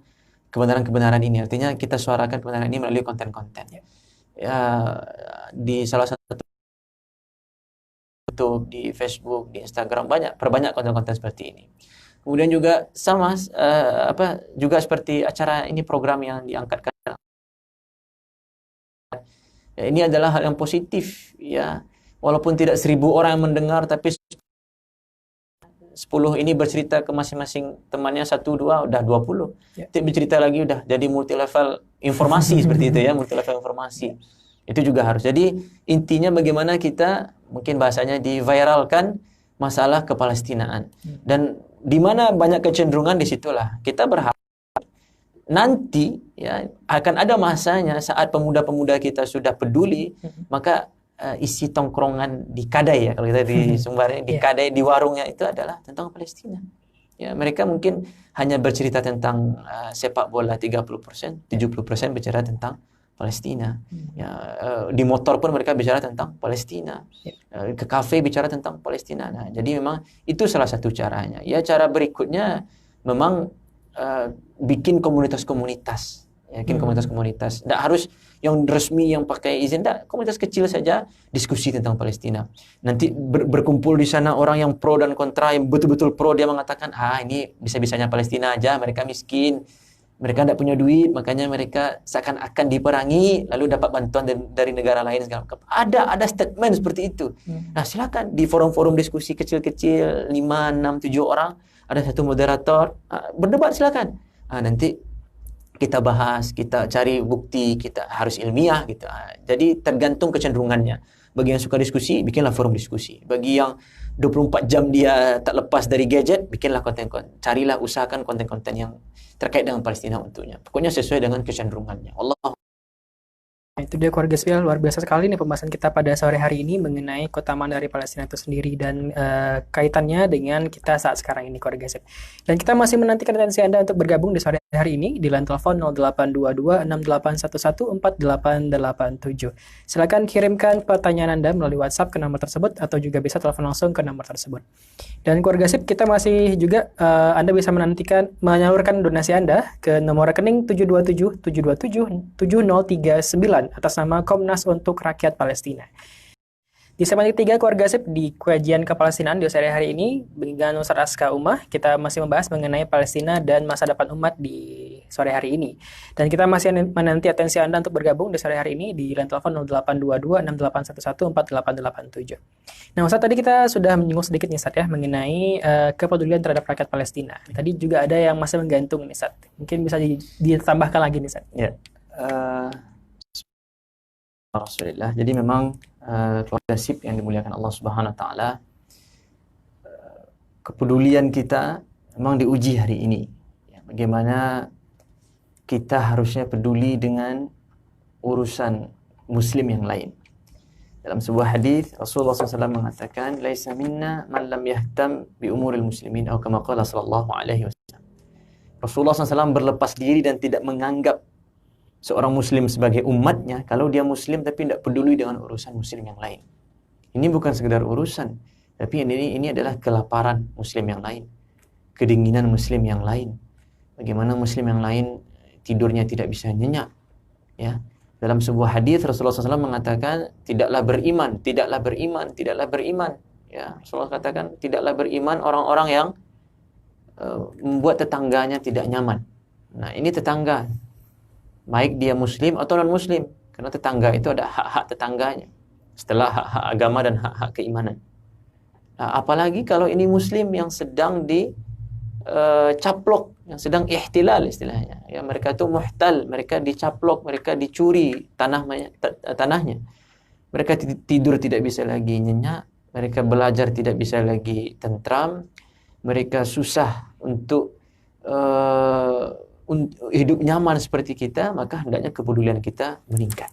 kebenaran-kebenaran ini. Artinya kita suarakan kebenaran ini melalui konten-konten. Ya, di salah satu YouTube, di Facebook, di Instagram perbanyak konten-konten seperti ini. Kemudian juga sama juga seperti acara ini, program yang diangkatkan. Ya, ini adalah hal yang positif ya. Walaupun tidak 1000 orang yang mendengar, tapi 10 ini bercerita ke masing-masing temannya, 1, 2, udah 20. Ya. Bercerita lagi udah jadi multi level informasi seperti itu ya, multi level informasi. Itu juga harus. Jadi intinya bagaimana kita mungkin bahasanya diviralkan masalah kepalestinaan. Dan di mana banyak kecenderungan di situlah kita berharap nanti ya akan ada masanya saat pemuda-pemuda kita sudah peduli, maka isi tongkrongan di Kadai ya, kalau kita di Sumbar di Kadai, di warungnya itu adalah tentang Palestina. Ya, mereka mungkin hanya bercerita tentang sepak bola 30%, 70% bicara tentang Palestina. Ya, di motor pun mereka bicara tentang Palestina. Ke kafe bicara tentang Palestina. Nah, jadi memang itu salah satu caranya. Ya, cara berikutnya memang bikin komunitas-komunitas. Yakin komunitas-komunitas. Tidak harus yang resmi yang pakai izin, tidak. Komunitas kecil saja diskusi tentang Palestina. Nanti berkumpul di sana orang yang pro dan kontra, yang betul-betul pro, dia mengatakan, ini bisa-bisanya Palestina aja, mereka miskin, mereka tidak punya duit, makanya mereka seakan-akan diperangi, lalu dapat bantuan dari negara lain. Ada statement seperti itu. Nah silakan di forum-forum diskusi kecil-kecil, 5, 6, 7 orang, ada satu moderator, berdebat silakan. Nanti kita bahas, kita cari bukti, kita harus ilmiah gitu. Jadi tergantung kecenderungannya. Bagi yang suka diskusi, bikinlah forum diskusi. Bagi yang 24 jam dia tak lepas dari gadget, bikinlah konten-konten. Carilah, usahakan konten-konten yang terkait dengan Palestina untuknya. Pokoknya sesuai dengan kecenderungannya. Allah. Itu dia keluarga Spill, luar biasa sekali nih pembahasan kita pada sore hari ini mengenai keutamaan dari Palestina itu sendiri dan kaitannya dengan kita saat sekarang ini keluarga Spill. Dan kita masih menantikan atensi Anda untuk bergabung di sore hari ini di line telepon 0822 6811 4887. Silakan kirimkan pertanyaan Anda melalui WhatsApp ke nomor tersebut atau juga bisa telepon langsung ke nomor tersebut. Dan keluarga Sip, kita masih juga Anda bisa menyalurkan donasi Anda ke nomor rekening 727 727 7039 atas nama Komnas untuk Rakyat Palestina. Di segmen ketiga keluarga Sip di kajian kepalestinaan di sore hari ini dengan Ustaz Aska Umah, kita masih membahas mengenai Palestina dan masa depan umat di sore hari ini. Dan kita masih menanti atensi Anda untuk bergabung di sore hari ini di line telepon 0822 6811 4887. Nah, Ustaz, tadi kita sudah menyinggung sedikit nih Ustaz ya mengenai kepedulian terhadap rakyat Palestina. Tadi juga ada yang masih menggantung nih Ustaz. Mungkin bisa ditambahkan lagi nih Ustaz. Ya. Rasulullah. Jadi memang keluarga Sip yang dimuliakan Allah Subhanahu wa taala, kepedulian kita memang diuji hari ini. Ya, bagaimana kita harusnya peduli dengan urusan muslim yang lain. Dalam sebuah hadis Rasulullah SAW mengatakan, "Laisa minna man lam yahtam bi umuril muslimin," atau kama qala sallallahu alaihi wasallam. Rasulullah SAW berlepas diri dan tidak menganggap seorang muslim sebagai umatnya kalau dia muslim tapi tidak peduli dengan urusan muslim yang lain. Ini bukan sekedar urusan, tapi ini adalah kelaparan muslim yang lain, kedinginan muslim yang lain. Bagaimana muslim yang lain tidurnya tidak bisa nyenyak. Ya. Dalam sebuah hadis Rasulullah SAW mengatakan, tidaklah beriman. Ya, Rasulullah katakan, tidaklah beriman orang-orang yang membuat tetangganya tidak nyaman. Nah, ini tetangga, baik dia muslim atau non-muslim, karena tetangga itu ada hak-hak tetangganya setelah hak-hak agama dan hak-hak keimanan. Nah, apalagi kalau ini muslim yang sedang dicaplok, yang sedang ihtilal istilahnya. Ya, mereka itu muhtal, mereka dicaplok, mereka dicuri tanahnya. Mereka tidur tidak bisa lagi nyenyak, mereka belajar tidak bisa lagi tentram, mereka susah untuk hidup nyaman seperti kita, maka hendaknya kepedulian kita meningkat.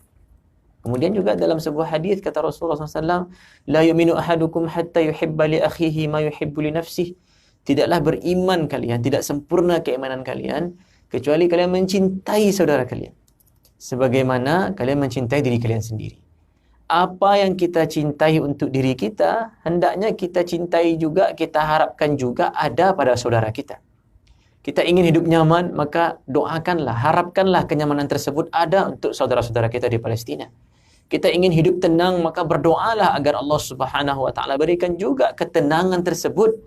Kemudian juga dalam sebuah hadis kata Rasulullah SAW, "La yu'minu ahadukum hatta yuhibba li akhihi ma yuhibbu li nafsihi." Tidaklah beriman kalian, tidak sempurna keimanan kalian, kecuali kalian mencintai saudara kalian sebagaimana kalian mencintai diri kalian sendiri. Apa yang kita cintai untuk diri kita, hendaknya kita cintai juga, kita harapkan juga ada pada saudara kita. Kita ingin hidup nyaman, maka doakanlah, harapkanlah kenyamanan tersebut ada untuk saudara-saudara kita di Palestina. Kita ingin hidup tenang, maka berdoalah agar Allah Subhanahu wa taala berikan juga ketenangan tersebut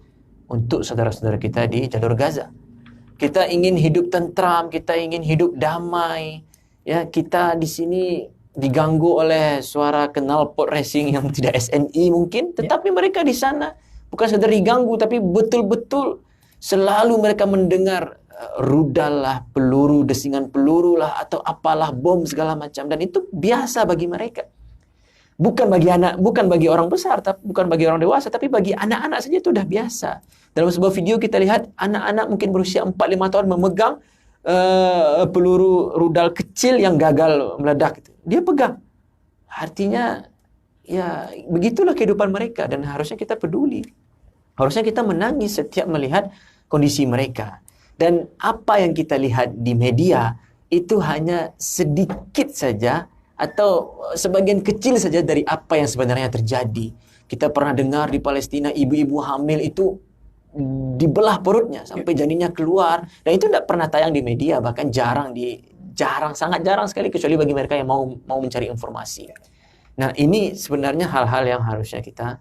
untuk saudara-saudara kita di jalur Gaza. Kita ingin hidup tentram, kita ingin hidup damai. Ya, kita di sini diganggu oleh suara knalpot racing yang tidak SNI mungkin, tetapi mereka di sana bukan sekedar diganggu, tapi betul-betul selalu mereka mendengar rudal lah, peluru, desingan peluru lah, atau apalah, bom segala macam. Dan itu biasa bagi mereka. Bukan bagi orang besar, bukan bagi orang dewasa, tapi bagi anak-anak saja itu sudah biasa. Dalam sebuah video kita lihat anak-anak mungkin berusia 4-5 tahun memegang peluru rudal kecil yang gagal meledak. Dia pegang. Artinya, ya begitulah kehidupan mereka dan harusnya kita peduli. Harusnya kita menangis setiap melihat kondisi mereka. Dan apa yang kita lihat di media itu hanya sedikit saja atau sebagian kecil saja dari apa yang sebenarnya terjadi. Kita pernah dengar di Palestina ibu-ibu hamil itu dibelah perutnya sampai janinnya keluar, dan itu tidak pernah tayang di media, bahkan sangat jarang sekali, kecuali bagi mereka yang mau mencari informasi. Nah, ini sebenarnya hal-hal yang harusnya kita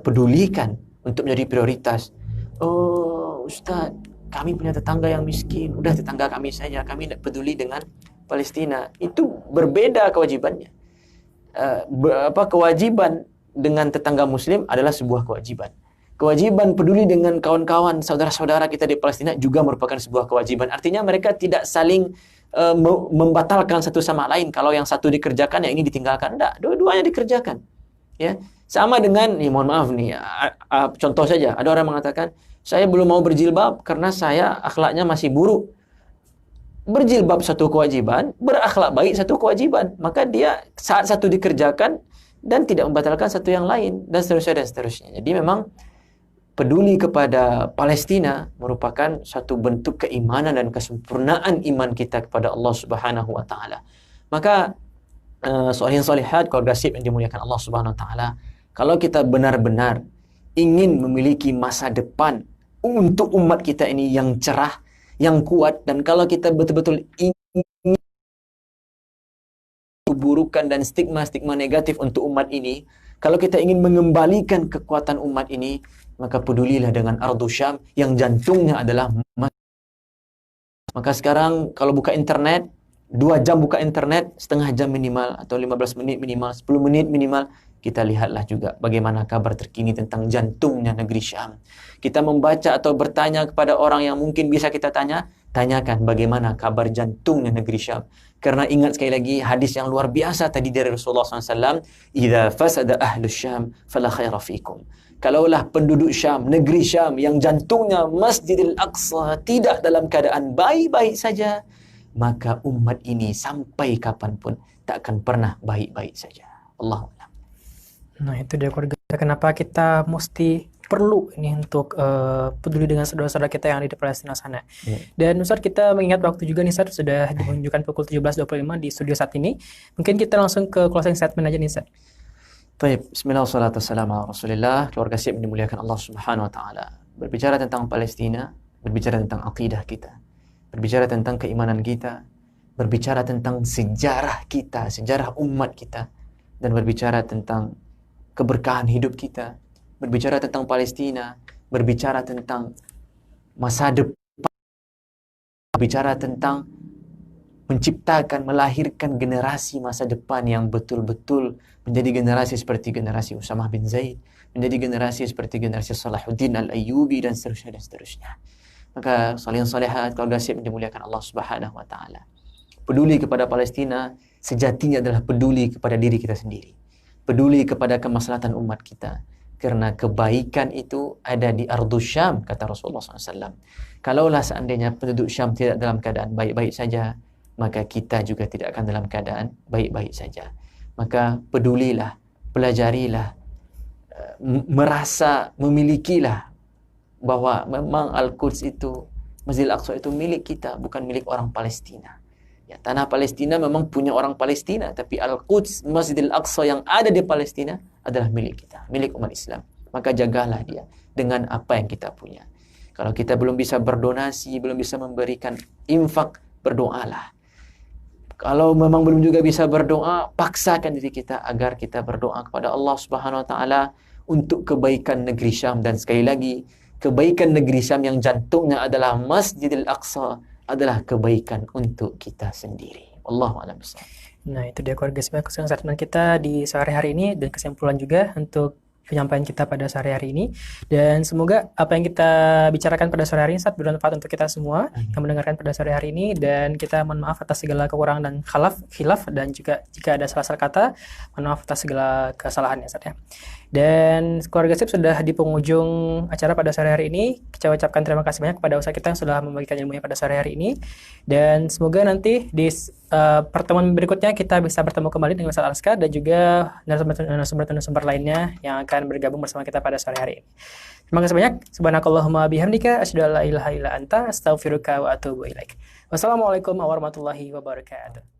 pedulikan untuk menjadi prioritas. Oh, Ustaz, kami punya tetangga yang miskin, udah tetangga kami saja, kami tidak peduli dengan Palestina. Itu berbeda kewajibannya. Kewajiban dengan tetangga muslim adalah sebuah kewajiban. Kewajiban peduli dengan kawan-kawan, saudara-saudara kita di Palestina juga merupakan sebuah kewajiban. Artinya mereka tidak saling membatalkan satu sama lain. Kalau yang satu dikerjakan, yang ini ditinggalkan. Tidak, dua-duanya dikerjakan. Ya, sama dengan, mohon maaf nih, contoh saja, ada orang mengatakan, saya belum mau berjilbab karena saya akhlaknya masih buruk. Berjilbab satu kewajiban, berakhlak baik satu kewajiban. Maka dia saat satu dikerjakan dan tidak membatalkan satu yang lain, dan seterusnya dan seterusnya. Jadi memang peduli kepada Palestina merupakan satu bentuk keimanan dan kesempurnaan iman kita kepada Allah Subhanahu wa taala. Maka solihin-solihat, keluarga sip yang dimuliakan Allah Subhanahu wa taala, kalau kita benar-benar ingin memiliki masa depan untuk umat kita ini yang cerah, yang kuat, dan kalau kita betul-betul ingin keburukan dan stigma-stigma negatif untuk umat ini, kalau kita ingin mengembalikan kekuatan umat ini, maka pedulilah dengan Ardu Syam yang jantungnya adalah maka sekarang kalau buka internet, 2 jam buka internet, setengah jam minimal, atau 15 menit minimal, 10 menit minimal, kita lihatlah juga bagaimana kabar terkini tentang jantungnya negeri Syam. Kita membaca atau bertanya kepada orang yang mungkin bisa kita tanyakan bagaimana kabar jantungnya negeri Syam. Karena ingat sekali lagi hadis yang luar biasa tadi dari Rasulullah SAW, "Idza fasada ahlus Syam fala khaira fikum." Kalaulah penduduk Syam, negeri Syam yang jantungnya Masjidil Aqsa tidak dalam keadaan baik-baik saja, maka umat ini sampai kapanpun tak akan pernah baik-baik saja. Allahu a'lam. Nah, itu dia keluarga. Kenapa kita mesti perlu ini untuk peduli dengan saudara-saudara kita yang ada di Palestina sana. Dan Ustaz, kita mengingat waktu juga nih Ustaz, sudah menunjukkan pukul 17.25 di studio saat ini. Mungkin kita langsung ke closing statement aja nih Ustaz. Baik, bismillah wassalatu wassalamu ala Rasulillah. Keluarga siap dimuliakan Allah Subhanahu wa taala. Berbicara tentang Palestina, berbicara tentang akidah kita, berbicara tentang keimanan kita, berbicara tentang sejarah kita, sejarah umat kita, dan berbicara tentang keberkahan hidup kita, berbicara tentang Palestina, berbicara tentang masa depan, berbicara tentang menciptakan, melahirkan generasi masa depan yang betul-betul menjadi generasi seperti generasi Usamah bin Zaid, menjadi generasi seperti generasi Salahuddin Al-Ayyubi, dan seterusnya dan seterusnya. Maka salihin-salihat, keluarga siap dimuliakan Allah Subhanahu wa taala. Peduli kepada Palestina sejatinya adalah peduli kepada diri kita sendiri. Peduli kepada kemaslahatan umat kita. Karena kebaikan itu ada di Ardu Syam, kata Rasulullah SAW. Kalaulah seandainya penduduk Syam tidak dalam keadaan baik-baik saja, maka kita juga tidak akan dalam keadaan baik-baik saja. Maka pedulilah, pelajarilah, merasa, memilikilah bahwa memang Al-Quds itu, Masjidil Aqsa itu milik kita, bukan milik orang Palestina. Ya, tanah Palestina memang punya orang Palestina, tapi Al-Quds, Masjidil Aqsa yang ada di Palestina adalah milik kita, milik umat Islam. Maka jagalah dia dengan apa yang kita punya. Kalau kita belum bisa berdonasi, belum bisa memberikan infak, berdoalah. Kalau memang belum juga bisa berdoa, paksakan diri kita agar kita berdoa kepada Allah Subhanahu wa taala untuk kebaikan negeri Syam. Dan sekali lagi, kebaikan negeri Syam yang jantungnya adalah Masjidil Aqsa adalah kebaikan untuk kita sendiri. Wallahu a'lam bishawab. Nah, itu dia keluarga sebagai kesimpulan kita di sore hari ini, dan kesimpulan juga untuk penyampaian kita pada sore hari ini. Dan semoga apa yang kita bicarakan pada sore hari ini bermanfaat untuk kita semua yang mendengarkan pada sore hari ini. Dan kita mohon maaf atas segala kekurangan dan khilaf, dan juga jika ada salah-salah kata, mohon maaf atas segala kesalahan ya Ustaz ya. Dan keluarga SIP sudah di penghujung acara pada sore hari ini. Kita ucapkan terima kasih banyak kepada ustaz kita yang sudah membagikan ilmunya pada sore hari ini. Dan semoga nanti di pertemuan berikutnya kita bisa bertemu kembali dengan Ustaz Alska dan juga narasumber lainnya yang akan bergabung bersama kita pada sore hari ini. Terima kasih banyak. Subhanakallahumma bihamdika asyhadu an la ilaha illa anta astaghfiruka wa atubu ilaik. Wassalamualaikum warahmatullahi wabarakatuh.